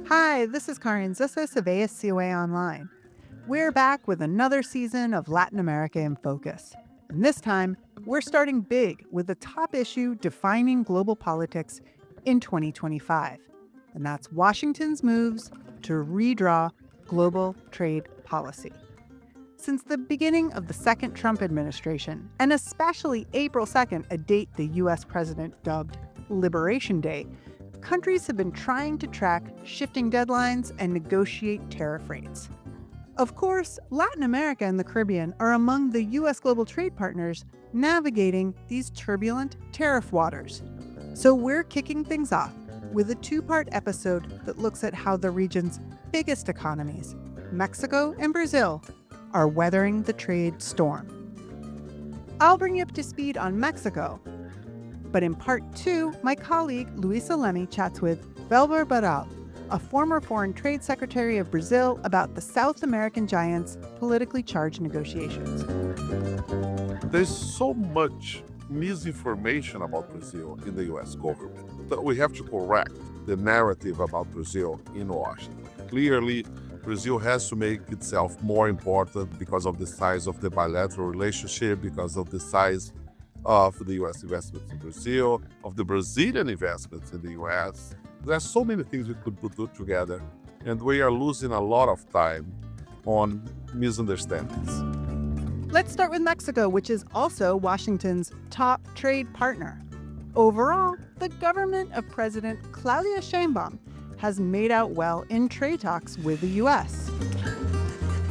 Hi, this is Carin Zissis of ASCOA Online. We're back with another season of Latin America in Focus. And this time, we're starting big with the top issue defining global politics in 2025. And that's Washington's moves to redraw global trade policy. Since the beginning of the second Trump administration, and especially April 2nd, a date the US president dubbed Liberation Day, countries have been trying to track shifting deadlines and negotiate tariff rates. Of course, Latin America and the Caribbean are among the U.S. global trade partners navigating these turbulent tariff waters. So we're kicking things off with a two-part episode that looks at how the region's biggest economies, Mexico and Brazil, are weathering the trade storm. I'll bring you up to speed on Mexico, but in part two, my colleague Luisa Lemy chats with Velber Barral, a former foreign trade secretary of Brazil, about the South American giant's politically charged negotiations. There's so much misinformation about Brazil in the US government that we have to correct the narrative about Brazil in Washington. Clearly, Brazil has to make itself more important because of the size of the bilateral relationship, because of the size of the US investments in Brazil, of the Brazilian investments in the US. There are so many things we could put together, and we are losing a lot of time on misunderstandings. Let's start with Mexico, which is also Washington's top trade partner. Overall, the government of President Claudia Sheinbaum has made out well in trade talks with the U.S.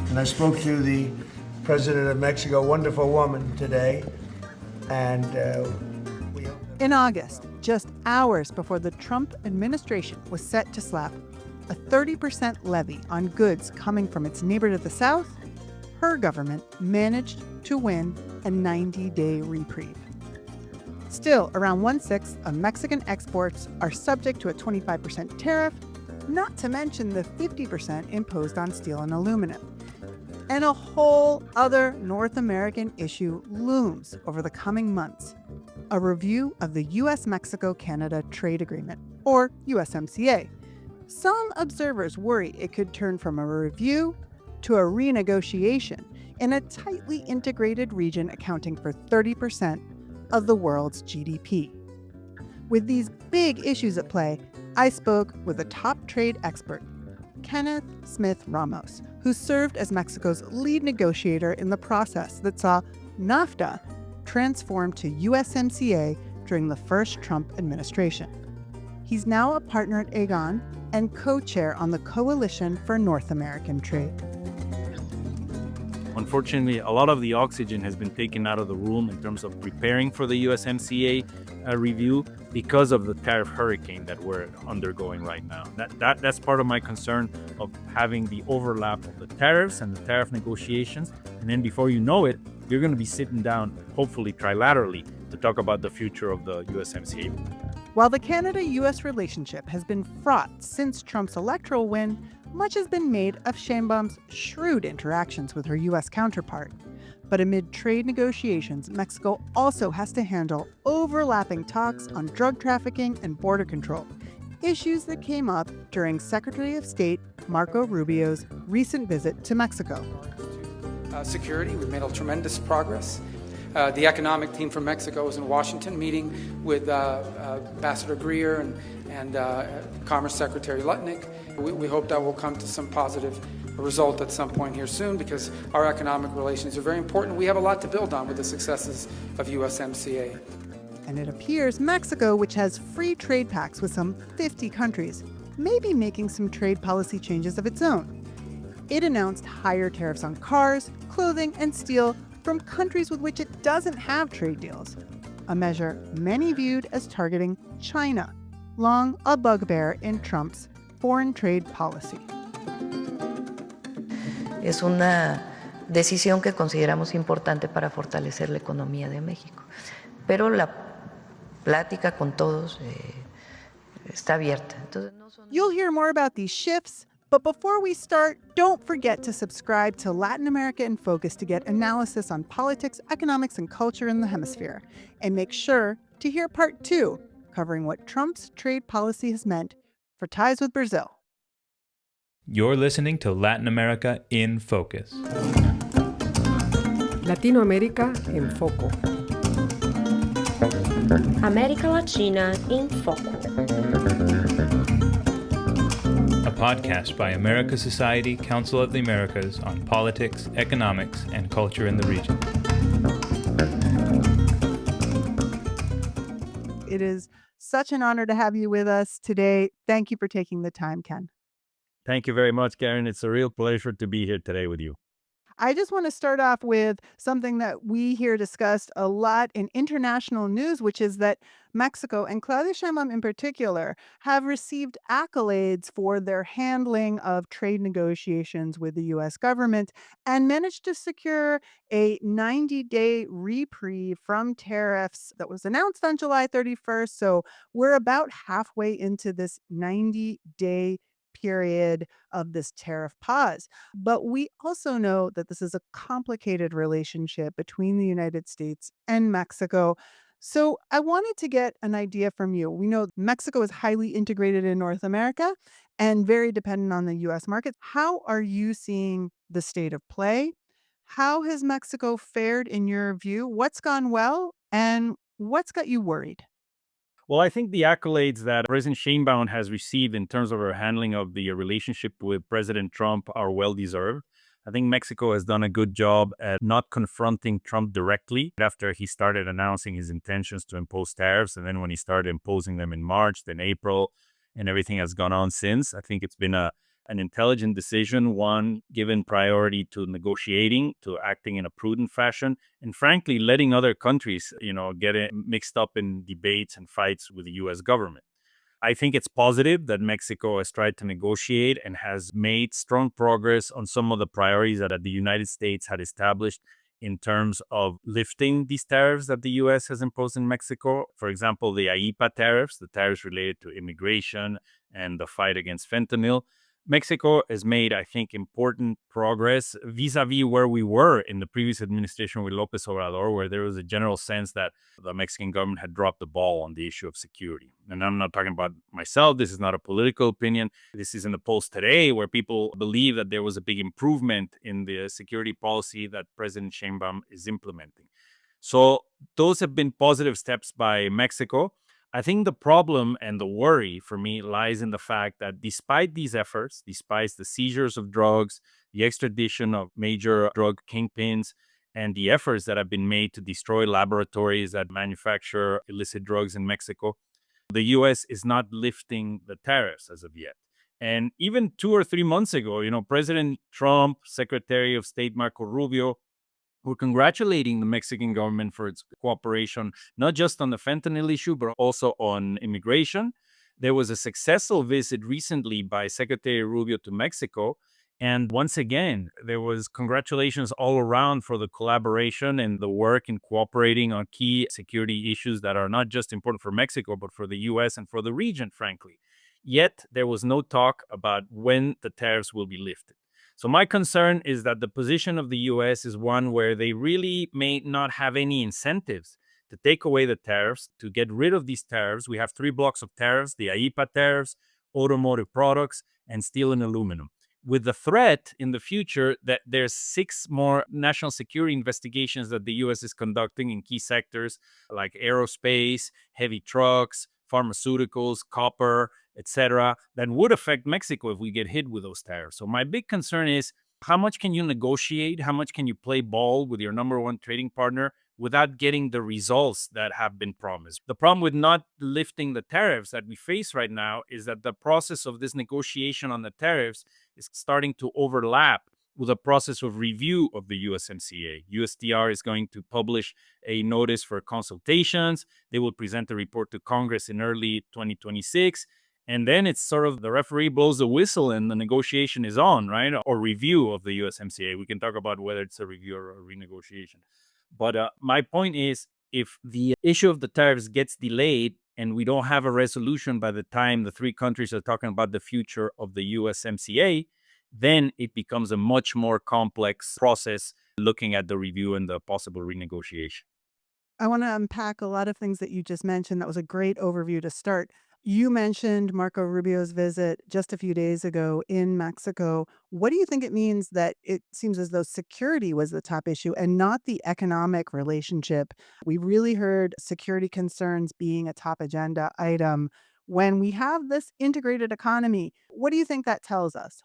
And I spoke to the President of Mexico, wonderful woman, today, and in August, just hours before the Trump administration was set to slap a 30% levy on goods coming from its neighbor to the south, her government managed to win a 90-day reprieve. Still, around 1/6 of Mexican exports are subject to a 25% tariff, not to mention the 50% imposed on steel and aluminum. And a whole other North American issue looms over the coming months: a review of the US-Mexico-Canada Trade Agreement, or USMCA. Some observers worry it could turn from a review to a renegotiation in a tightly integrated region accounting for 30% of the world's GDP. With these big issues at play, I spoke with a top trade expert, Kenneth Smith Ramos, who served as Mexico's lead negotiator in the process that saw NAFTA transform to USMCA during the first Trump administration. He's now a partner at Agon and co-chair on the Coalition for North American Trade. Unfortunately, a lot of the oxygen has been taken out of the room in terms of preparing for the USMCA review because of the tariff hurricane that we're undergoing right now. That's part of my concern of having the overlap of the tariffs and the tariff negotiations. And then before you know it, you're going to be sitting down, hopefully trilaterally, to talk about the future of the USMCA. While the Canada-US relationship has been fraught since Trump's electoral win, much has been made of Sheinbaum's shrewd interactions with her U.S. counterpart. But amid trade negotiations, Mexico also has to handle overlapping talks on drug trafficking and border control, issues that came up during Secretary of State Marco Rubio's recent visit to Mexico. Security, we've made a tremendous progress. The economic team from Mexico is in Washington meeting with Ambassador Greer and Commerce Secretary Lutnick. We hope that will come to some positive result at some point here soon, because our economic relations are very important. We have a lot to build on with the successes of USMCA. And it appears Mexico, which has free trade pacts with some 50 countries, may be making some trade policy changes of its own. It announced higher tariffs on cars, clothing, and steel from countries with which it doesn't have trade deals, a measure many viewed as targeting China, long a bugbear in Trump's foreign trade policy. Es una decisión que consideramos importante para fortalecer la economía de México. Pero la plática con todos está abierta. Entonces, no son... You'll hear more about these shifts, but before we start, don't forget to subscribe to Latin America in Focus to get analysis on politics, economics, and culture in the hemisphere. And make sure to hear part 2, covering what Trump's trade policy has meant for ties with Brazil. You're listening to Latin America in Focus. Latinoamérica en Foco. América Latina em Foco. A podcast by America Society, Council of the Americas on politics, economics, and culture in the region. It is such an honor to have you with us today. Thank you for taking the time, Ken. Thank you very much, Carin. It's a real pleasure to be here today with you. I just want to start off with something that we hear discussed a lot in international news, which is that Mexico, and Claudia Sheinbaum in particular, have received accolades for their handling of trade negotiations with the U.S. government and managed to secure a 90-day reprieve from tariffs that was announced on July 31st. So we're about halfway into this 90-day period of this tariff pause. But we also know that this is a complicated relationship between the United States and Mexico. So I wanted to get an idea from you. We know Mexico is highly integrated in North America and very dependent on the US market. How are you seeing the state of play? How has Mexico fared in your view? What's gone well and what's got you worried? Well, I think the accolades that President Sheinbaum has received in terms of her handling of the relationship with President Trump are well deserved. I think Mexico has done a good job at not confronting Trump directly after he started announcing his intentions to impose tariffs. And then when he started imposing them in March, then April, and everything has gone on since. I think it's been an intelligent decision, one given priority to negotiating, to acting in a prudent fashion, and frankly, letting other countries, get mixed up in debates and fights with the U.S. government. I think it's positive that Mexico has tried to negotiate and has made strong progress on some of the priorities that the United States had established in terms of lifting these tariffs that the U.S. has imposed in Mexico. For example, the IEEPA tariffs, the tariffs related to immigration and the fight against fentanyl. Mexico has made, I think, important progress vis-a-vis where we were in the previous administration with López Obrador, where there was a general sense that the Mexican government had dropped the ball on the issue of security. And I'm not talking about myself. This is not a political opinion. This is in the Post today, where people believe that there was a big improvement in the security policy that President Sheinbaum is implementing. So those have been positive steps by Mexico. I think the problem and the worry for me lies in the fact that despite these efforts, despite the seizures of drugs, the extradition of major drug kingpins, and the efforts that have been made to destroy laboratories that manufacture illicit drugs in Mexico, the U.S. is not lifting the tariffs as of yet. And even 2 or 3 months ago, President Trump, Secretary of State Marco Rubio, we're congratulating the Mexican government for its cooperation, not just on the fentanyl issue, but also on immigration. There was a successful visit recently by Secretary Rubio to Mexico. And once again, there was congratulations all around for the collaboration and the work in cooperating on key security issues that are not just important for Mexico, but for the U.S. and for the region, frankly. Yet, there was no talk about when the tariffs will be lifted. So my concern is that the position of the U.S. is one where they really may not have any incentives to take away the tariffs, to get rid of these tariffs. We have 3 blocks of tariffs, the IEEPA tariffs, automotive products, and steel and aluminum. With the threat in the future that there's 6 more national security investigations that the U.S. is conducting in key sectors like aerospace, heavy trucks, pharmaceuticals, copper, etc., that would affect Mexico if we get hit with those tariffs. So my big concern is, how much can you negotiate? How much can you play ball with your number one trading partner without getting the results that have been promised? The problem with not lifting the tariffs that we face right now is that the process of this negotiation on the tariffs is starting to overlap with a process of review of the USMCA. USTR is going to publish a notice for consultations. They will present a report to Congress in early 2026. And then it's sort of the referee blows the whistle and the negotiation is on, right? Or review of the USMCA. We can talk about whether it's a review or a renegotiation. But my point is, if the issue of the tariffs gets delayed and we don't have a resolution by the time the 3 countries are talking about the future of the USMCA, then it becomes a much more complex process looking at the review and the possible renegotiation. I want to unpack a lot of things that you just mentioned. That was a great overview to start. You mentioned Marco Rubio's visit just a few days ago in Mexico. What do you think it means that it seems as though security was the top issue and not the economic relationship? We really heard security concerns being a top agenda item when we have this integrated economy. What do you think that tells us?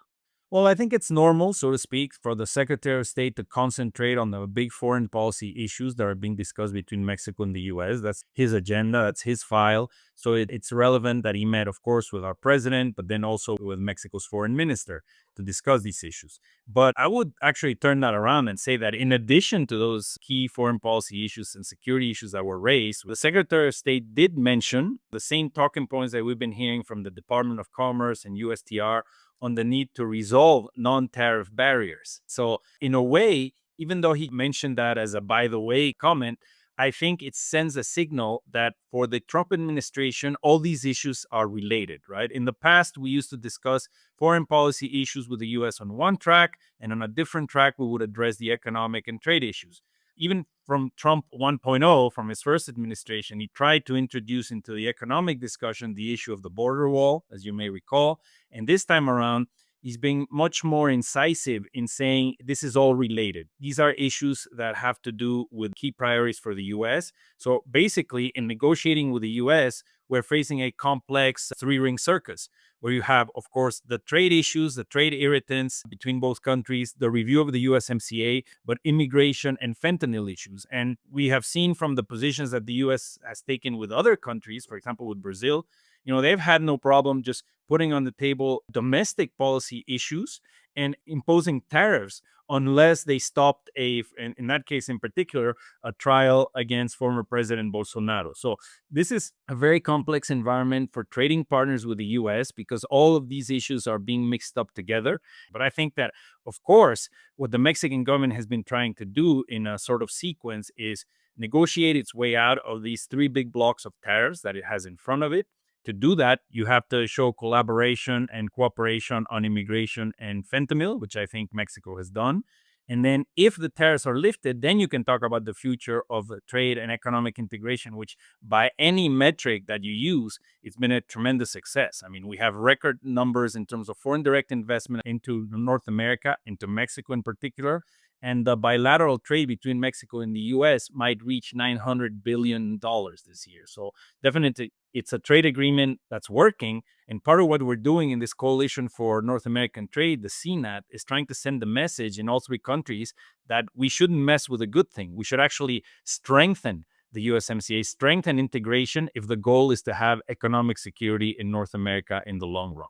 Well, I think it's normal, so to speak, for the Secretary of State to concentrate on the big foreign policy issues that are being discussed between Mexico and the US. That's his agenda, that's his file. So it's relevant that he met, of course, with our president, but then also with Mexico's foreign minister to discuss these issues. But I would actually turn that around and say that in addition to those key foreign policy issues and security issues that were raised, the Secretary of State did mention the same talking points that we've been hearing from the Department of Commerce and USTR on the need to resolve non-tariff barriers. So in a way, even though he mentioned that as a by the way comment, I think it sends a signal that for the Trump administration, all these issues are related, right? In the past, we used to discuss foreign policy issues with the US on one track, and on a different track, we would address the economic and trade issues. Even from Trump 1.0, from his first administration, he tried to introduce into the economic discussion the issue of the border wall, as you may recall. And this time around, he's being much more incisive in saying this is all related. These are issues that have to do with key priorities for the US. So basically, in negotiating with the US, we're facing a complex three-ring circus where you have, of course, the trade issues, the trade irritants between both countries, the review of the USMCA, but immigration and fentanyl issues. And we have seen from the positions that the US has taken with other countries, for example, with Brazil, they've had no problem just putting on the table domestic policy issues and imposing tariffs unless they stopped in that case in particular, a trial against former President Bolsonaro. So this is a very complex environment for trading partners with the US because all of these issues are being mixed up together. But I think that, of course, what the Mexican government has been trying to do in a sort of sequence is negotiate its way out of these three big blocks of tariffs that it has in front of it. To do that, you have to show collaboration and cooperation on immigration and fentanyl, which I think Mexico has done. And then if the tariffs are lifted, then you can talk about the future of trade and economic integration, which by any metric that you use, it's been a tremendous success. I mean, we have record numbers in terms of foreign direct investment into North America, into Mexico in particular. And the bilateral trade between Mexico and the US might reach $900 billion this year. So definitely, it's a trade agreement that's working. And part of what we're doing in this coalition for North American trade, the CNAT, is trying to send the message in all three countries that we shouldn't mess with a good thing. We should actually strengthen the USMCA, strengthen integration if the goal is to have economic security in North America in the long run.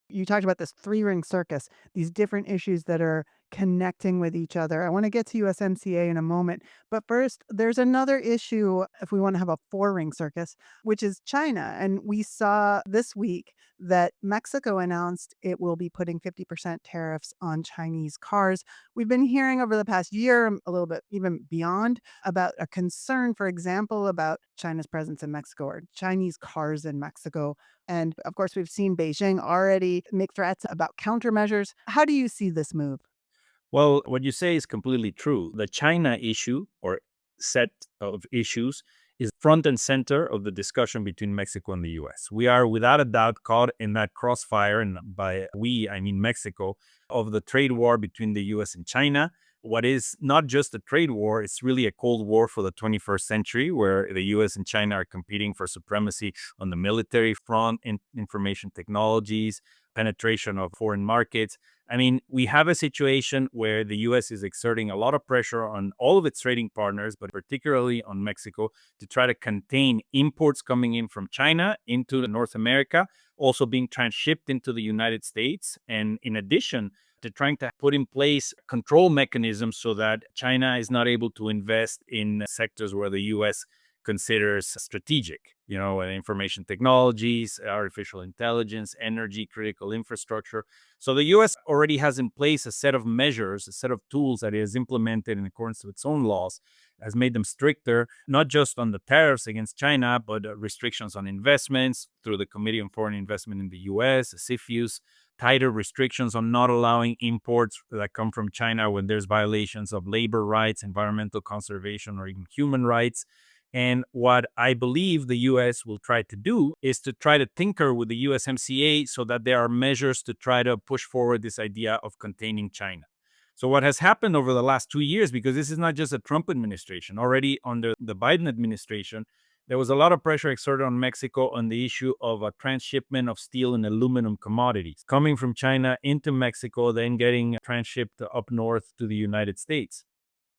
You talked about this three-ring circus, these different issues that are connecting with each other. I want to get to USMCA in a moment. But first, there's another issue if we want to have a four-ring circus, which is China. And we saw this week that Mexico announced it will be putting 50% tariffs on Chinese cars. We've been hearing over the past year, a little bit even beyond, about a concern, for example, about China's presence in Mexico or Chinese cars in Mexico. And of course, we've seen Beijing already make threats about countermeasures. How do you see this move? Well, what you say is completely true. The China issue or set of issues is front and center of the discussion between Mexico and the US. We are without a doubt caught in that crossfire, and by we, I mean Mexico, of the trade war between the US and China. What is not just a trade war, it's really a Cold War for the 21st century, where the US and China are competing for supremacy on the military front, in information technologies, penetration of foreign markets. I mean, we have a situation where the US is exerting a lot of pressure on all of its trading partners, but particularly on Mexico, to try to contain imports coming in from China into North America, also being transshipped into the United States. And in addition, to trying to put in place control mechanisms so that China is not able to invest in sectors where the US considers strategic, information technologies, artificial intelligence, energy, critical infrastructure. So the US already has in place a set of measures, a set of tools that it has implemented in accordance with its own laws, has made them stricter, not just on the tariffs against China, but restrictions on investments through the Committee on Foreign Investment in the US, CFIUS, tighter restrictions on not allowing imports that come from China when there's violations of labor rights, environmental conservation, or even human rights. And what I believe the U.S. will try to do is to try to tinker with the USMCA so that there are measures to try to push forward this idea of containing China. So what has happened over the last 2 years, because this is not just a Trump administration, already under the Biden administration, there was a lot of pressure exerted on Mexico on the issue of a transshipment of steel and aluminum commodities coming from China into Mexico, then getting transshipped up north to the United States.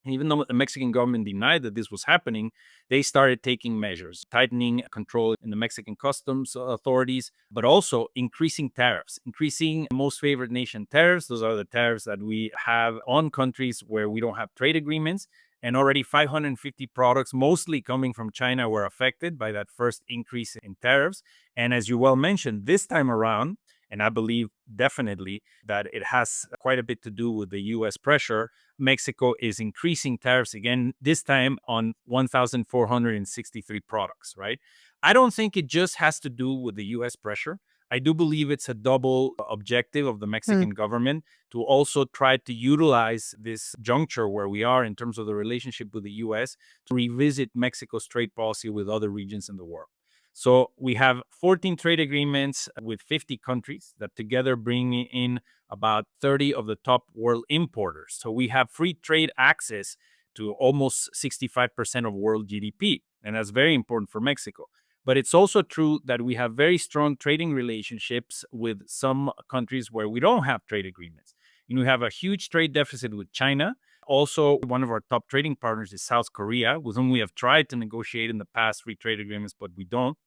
And even though the Mexican government denied that this was happening, they started taking measures, tightening control in the Mexican customs authorities, but also increasing tariffs, increasing most favored nation tariffs. Those are the tariffs that we have on countries where we don't have trade agreements. And already 550 products, mostly coming from China, were affected by that first increase in tariffs. And as you well mentioned, this time around, and I believe definitely that it has quite a bit to do with the U.S. pressure, Mexico is increasing tariffs again, this time on 1,463 products, right? I don't think it just has to do with the U.S. pressure. I do believe it's a double objective of the Mexican government to also try to utilize this juncture where we are in terms of the relationship with the U.S. to revisit Mexico's trade policy with other regions in the world. So we have 14 trade agreements with 50 countries that together bring in about 30 of the top world importers. So we have free trade access to almost 65% of world GDP. And that's very important for Mexico. But it's also true that we have very strong trading relationships with some countries where we don't have trade agreements. And we have a huge trade deficit with China. Also, one of our top trading partners is South Korea, with whom we have tried to negotiate in the past free trade agreements, but we don't.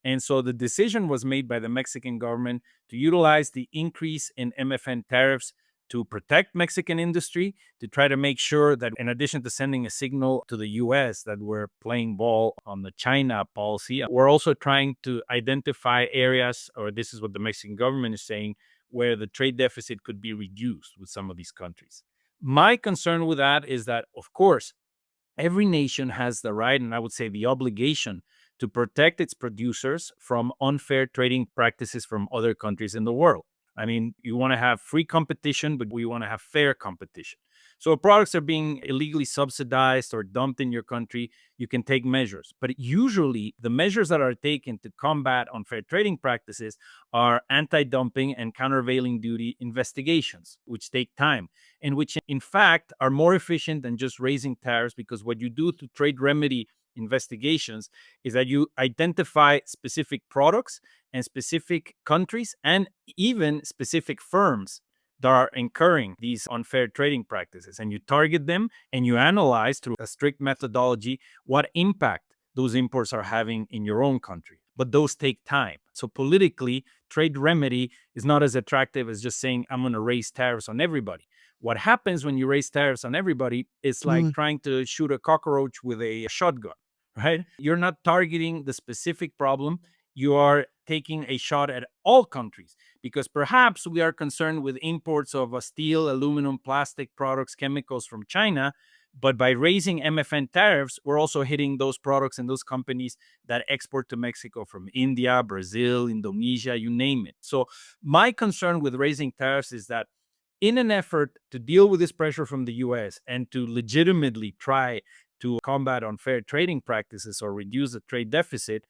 And so the decision was made by the Mexican government to utilize the increase in MFN tariffs to protect Mexican industry, to try to make sure that in addition to sending a signal to the U.S. that we're playing ball on the China policy, we're also trying to identify areas, or this is what the Mexican government is saying, where the trade deficit could be reduced with some of these countries. My concern with that is that, of course, every nation has the right, and I would say the obligation, to protect its producers from unfair trading practices from other countries in the world. I mean, you want to have free competition, but we want to have fair competition. So if products are being illegally subsidized or dumped in your country, you can take measures. But usually the measures that are taken to combat unfair trading practices are anti-dumping and countervailing duty investigations, which take time and which in fact are more efficient than just raising tariffs, because what you do to trade remedy investigations is that you identify specific products and specific countries and even specific firms that are incurring these unfair trading practices, and you target them and you analyze through a strict methodology what impact those imports are having in your own country. But those take time. So politically, trade remedy is not as attractive as just saying, I'm going to raise tariffs on everybody. What happens when you raise tariffs on everybody is like trying to shoot a cockroach with a shotgun, right? You're not targeting the specific problem. You are taking a shot at all countries, because perhaps we are concerned with imports of steel, aluminum, plastic products, chemicals from China. But by raising MFN tariffs, we're also hitting those products and those companies that export to Mexico from India, Brazil, Indonesia, you name it. So my concern with raising tariffs is that in an effort to deal with this pressure from the U.S. and to legitimately try to combat unfair trading practices or reduce the trade deficit,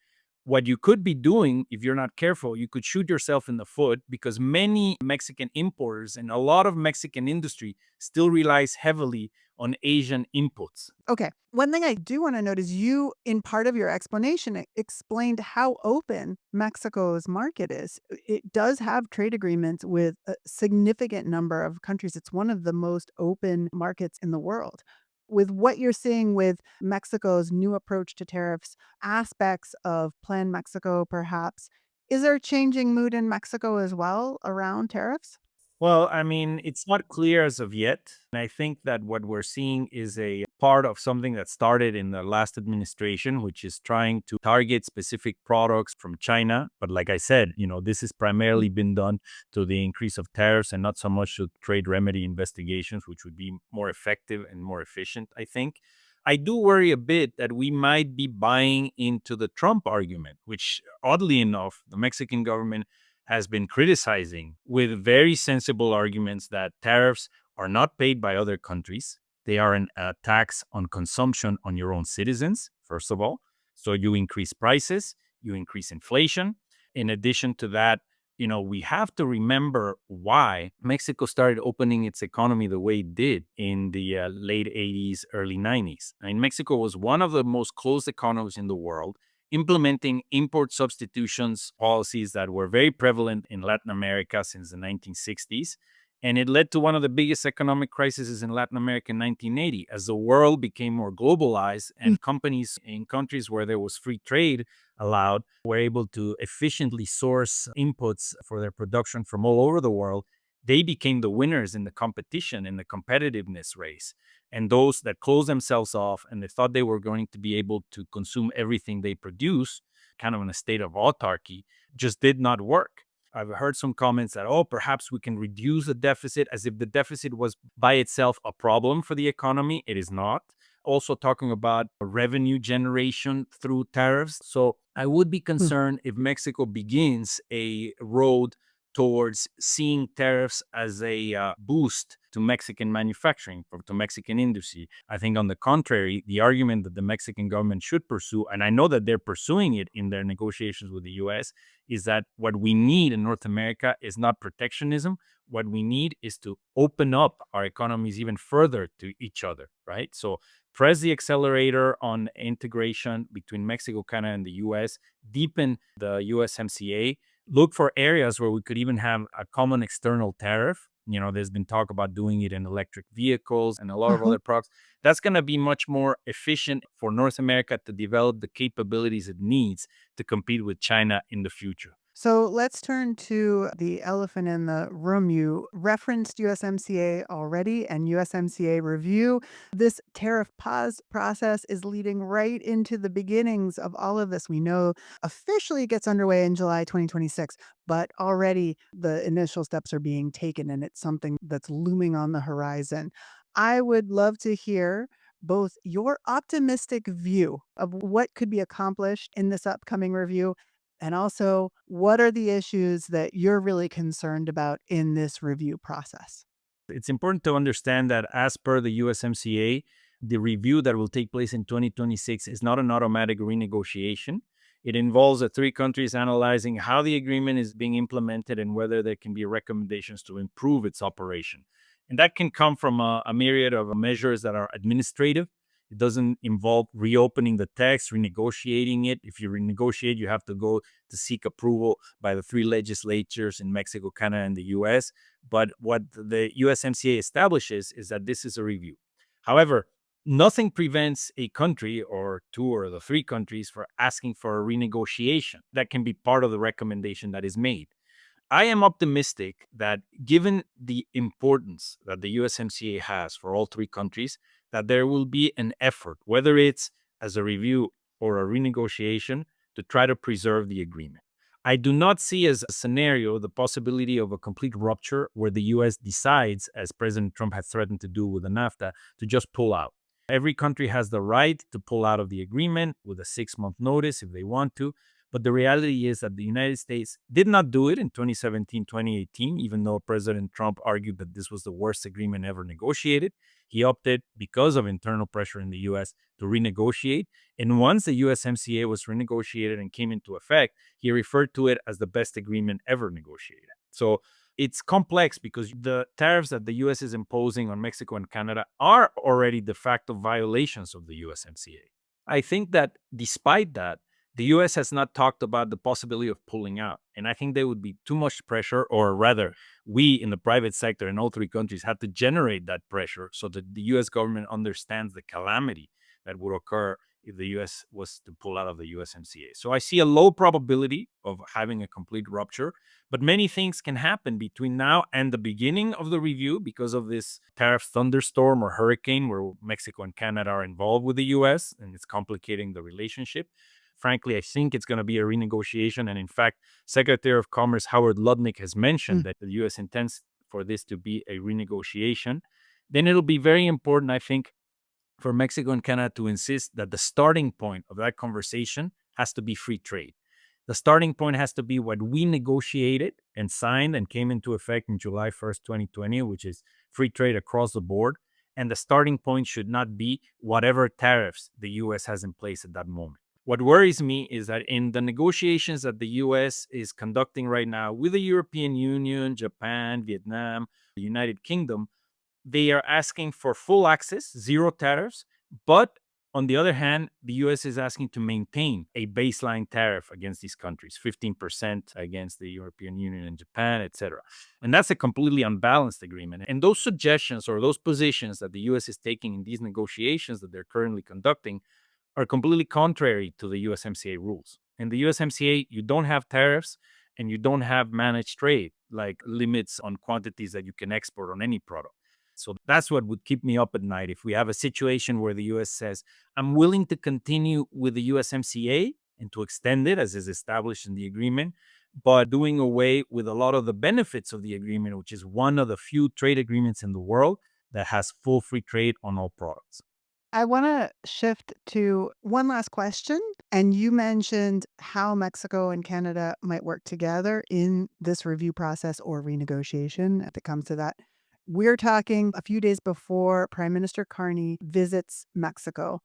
what you could be doing, if you're not careful, you could shoot yourself in the foot, because many Mexican importers and a lot of Mexican industry still relies heavily on Asian inputs. Okay. One thing I do want to note is you, in part of your explanation, explained how open Mexico's market is. It does have trade agreements with a significant number of countries. It's one of the most open markets in the world. With what you're seeing with Mexico's new approach to tariffs, aspects of Plan Mexico, perhaps, is there a changing mood in Mexico as well around tariffs? Well, I mean, it's not clear as of yet. And I think that what we're seeing is a part of something that started in the last administration, which is trying to target specific products from China. But like I said, this has primarily been done to the increase of tariffs and not so much to trade remedy investigations, which would be more effective and more efficient, I think. I do worry a bit that we might be buying into the Trump argument, which oddly enough, the Mexican government has been criticizing with very sensible arguments that tariffs are not paid by other countries. They are a tax on consumption on your own citizens, first of all. So you increase prices, you increase inflation. In addition to that, we have to remember why Mexico started opening its economy the way it did in the late 80s, early 90s. I mean, Mexico was one of the most closed economies in the world, implementing import substitutions policies that were very prevalent in Latin America since the 1960s. And it led to one of the biggest economic crises in Latin America in 1980, as the world became more globalized and companies in countries where there was free trade allowed were able to efficiently source inputs for their production from all over the world. They became the winners in the competition, in the competitiveness race. And those that closed themselves off and they thought they were going to be able to consume everything they produce, kind of in a state of autarky, just did not work. I've heard some comments that, perhaps we can reduce the deficit, as if the deficit was by itself a problem for the economy. It is not. Also talking about revenue generation through tariffs. So I would be concerned if Mexico begins a road towards seeing tariffs as a boost to Mexican manufacturing, or to Mexican industry. I think, on the contrary, the argument that the Mexican government should pursue, and I know that they're pursuing it in their negotiations with the U.S., is that what we need in North America is not protectionism. What we need is to open up our economies even further to each other, right? So press the accelerator on integration between Mexico, Canada, and the U.S., deepen the USMCA, look for areas where we could even have a common external tariff. There's been talk about doing it in electric vehicles and a lot of other products. That's going to be much more efficient for North America to develop the capabilities it needs to compete with China in the future. So let's turn to the elephant in the room. You referenced USMCA already and USMCA review. This tariff pause process is leading right into the beginnings of all of this. We know officially it gets underway in July 2026, but already the initial steps are being taken, and it's something that's looming on the horizon. I would love to hear both your optimistic view of what could be accomplished in this upcoming review, and also, what are the issues that you're really concerned about in this review process? It's important to understand that, as per the USMCA, the review that will take place in 2026 is not an automatic renegotiation. It involves the three countries analyzing how the agreement is being implemented and whether there can be recommendations to improve its operation. And that can come from a myriad of measures that are administrative. It doesn't involve reopening the text, renegotiating it. If you renegotiate, you have to go to seek approval by the three legislatures in Mexico, Canada, and the U.S. But what the USMCA establishes is that this is a review. However, nothing prevents a country or two or the three countries for asking for a renegotiation. That can be part of the recommendation that is made. I am optimistic that, given the importance that the USMCA has for all three countries, that there will be an effort, whether it's as a review or a renegotiation, to try to preserve the agreement. I do not see as a scenario the possibility of a complete rupture where the U.S. decides, as President Trump has threatened to do with the NAFTA, to just pull out. Every country has the right to pull out of the agreement with a 6-month notice if they want to. But the reality is that the United States did not do it in 2017, 2018, even though President Trump argued that this was the worst agreement ever negotiated. He opted, because of internal pressure in the U.S., to renegotiate. And once the USMCA was renegotiated and came into effect, he referred to it as the best agreement ever negotiated. So it's complex because the tariffs that the U.S. is imposing on Mexico and Canada are already de facto violations of the USMCA. I think that despite that, the U.S. has not talked about the possibility of pulling out. And I think there would be too much pressure, or rather, we in the private sector in all three countries have to generate that pressure so that the U.S. government understands the calamity that would occur if the U.S. was to pull out of the USMCA. So I see a low probability of having a complete rupture, but many things can happen between now and the beginning of the review because of this tariff thunderstorm or hurricane where Mexico and Canada are involved with the U.S., and it's complicating the relationship. Frankly, I think it's going to be a renegotiation. And in fact, Secretary of Commerce Howard Lutnick has mentioned that the U.S. intends for this to be a renegotiation. Then it'll be very important, I think, for Mexico and Canada to insist that the starting point of that conversation has to be free trade. The starting point has to be what we negotiated and signed and came into effect in July 1st, 2020, which is free trade across the board. and the starting point should not be whatever tariffs the U.S. has in place at that moment. What worries me is that in the negotiations that the U.S. is conducting right now with the European Union, Japan, Vietnam, the United Kingdom, they are asking for full access, zero tariffs, but on the other hand, the U.S. is asking to maintain a baseline tariff against these countries, 15% against the European Union and Japan, etc. And that's a completely unbalanced agreement. And those suggestions or those positions that the U.S. is taking in these negotiations that they're currently conducting are completely contrary to the USMCA rules. In the USMCA, you don't have tariffs and you don't have managed trade, like limits on quantities that you can export on any product. So that's what would keep me up at night if we have a situation where the U.S. says, I'm willing to continue with the USMCA and to extend it as is established in the agreement, but doing away with a lot of the benefits of the agreement, which is one of the few trade agreements in the world that has full free trade on all products. I want to shift to one last question. And you mentioned how Mexico and Canada might work together in this review process or renegotiation if it comes to that. We're talking a few days before Prime Minister Carin visits Mexico.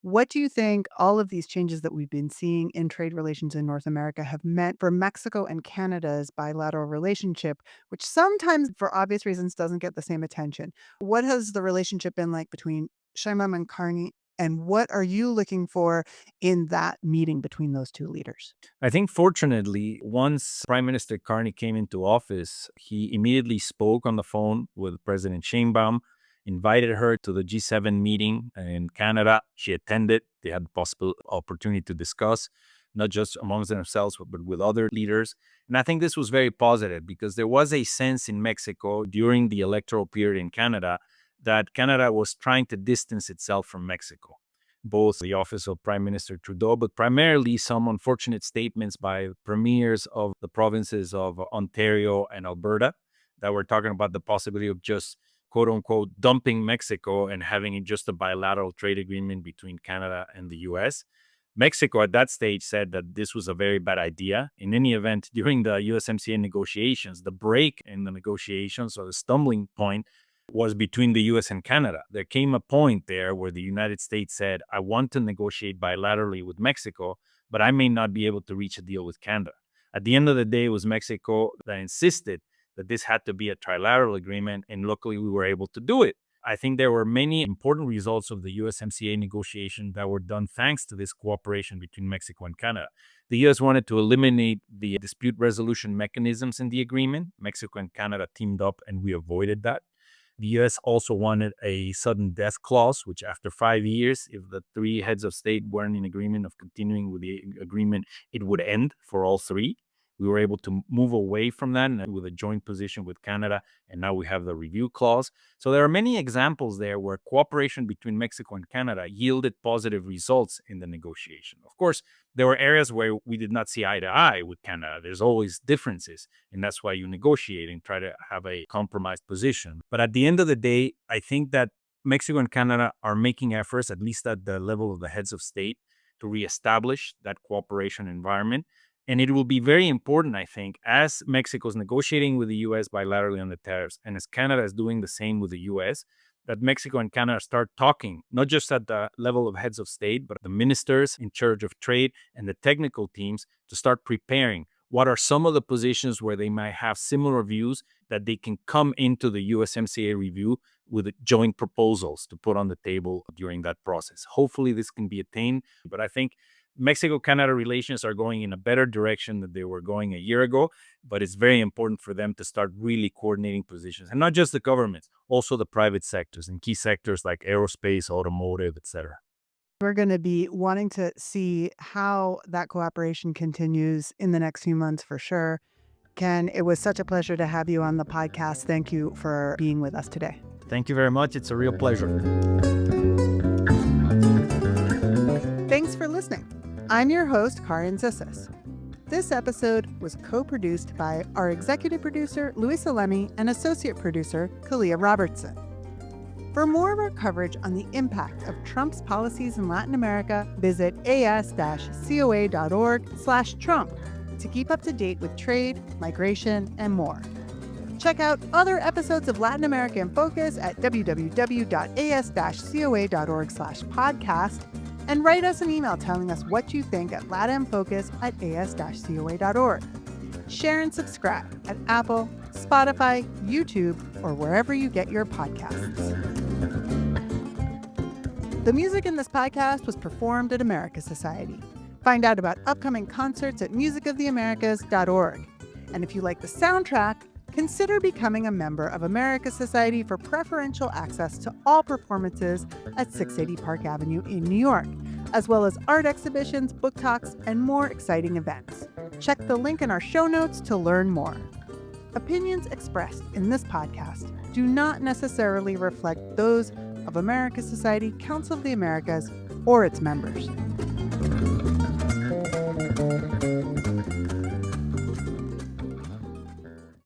What do you think all of these changes that we've been seeing in trade relations in North America have meant for Mexico and Canada's bilateral relationship, which sometimes, for obvious reasons, doesn't get the same attention? What has the relationship been like between Sheinbaum and Carin, and what are you looking for in that meeting between those two leaders? I think, fortunately, once Prime Minister Carin came into office, he immediately spoke on the phone with President Sheinbaum, invited her to the G7 meeting in Canada. She attended. They had the possible opportunity to discuss, not just amongst themselves, but with other leaders. And I think this was very positive because there was a sense in Mexico during the electoral period in Canada that Canada was trying to distance itself from Mexico, both the office of Prime Minister Trudeau, but primarily some unfortunate statements by premiers of the provinces of Ontario and Alberta that were talking about the possibility of just, quote unquote, dumping Mexico and having just a bilateral trade agreement between Canada and the U.S. Mexico at that stage said that this was a very bad idea. In any event, during the USMCA negotiations, the break in the negotiations or the stumbling point was between the U.S. and Canada. There came a point there where the United States said, I want to negotiate bilaterally with Mexico, but I may not be able to reach a deal with Canada. At the end of the day, it was Mexico that insisted that this had to be a trilateral agreement, and luckily we were able to do it. I think there were many important results of the USMCA negotiation that were done thanks to this cooperation between Mexico and Canada. The U.S. wanted to eliminate the dispute resolution mechanisms in the agreement. Mexico and Canada teamed up, and we avoided that. The U.S. also wanted a sudden death clause, which after 5 years, if the three heads of state weren't in agreement of continuing with the agreement, it would end for all three. We were able to move away from that with a joint position with Canada, and now we have the review clause. So there are many examples there where cooperation between Mexico and Canada yielded positive results in the negotiation. Of course, there were areas where we did not see eye to eye with Canada. There's always differences, and that's why you negotiate and try to have a compromised position. But at the end of the day, I think that Mexico and Canada are making efforts, at least at the level of the heads of state, to reestablish that cooperation environment. And it will be very important, I think, as Mexico is negotiating with the U.S. bilaterally on the tariffs, and as Canada is doing the same with the U.S., that Mexico and Canada start talking, not just at the level of heads of state, but the ministers in charge of trade and the technical teams to start preparing what are some of the positions where they might have similar views that they can come into the USMCA review with joint proposals to put on the table during that process. Hopefully this can be attained, but I think Mexico-Canada relations are going in a better direction than they were going a year ago, but it's very important for them to start really coordinating positions. And not just the governments, also the private sectors and key sectors like aerospace, automotive, etc. We're going to be wanting to see how that cooperation continues in the next few months for sure. Ken, it was such a pleasure to have you on the podcast. Thank you for being with us today. Thank you very much. It's a real pleasure. Thanks for listening. I'm your host, Carin Zissis. This episode was co-produced by our executive producer, Louisa Lemmy, and associate producer, Kalia Robertson. For more of our coverage on the impact of Trump's policies in Latin America, visit as-coa.org/Trump to keep up to date with trade, migration, and more. Check out other episodes of Latin America in Focus at www.as-coa.org/podcast and write us an email telling us what you think at latinfocus@as-coa.org. Share and subscribe at Apple, Spotify, YouTube, or wherever you get your podcasts. The music in this podcast was performed at America Society. Find out about upcoming concerts at musicoftheamericas.org. And if you like the soundtrack, consider becoming a member of America Society for preferential access to all performances at 680 Park Avenue in New York, as well as art exhibitions, book talks, and more exciting events. Check the link in our show notes to learn more. Opinions expressed in this podcast do not necessarily reflect those of America Society, Council of the Americas, or its members.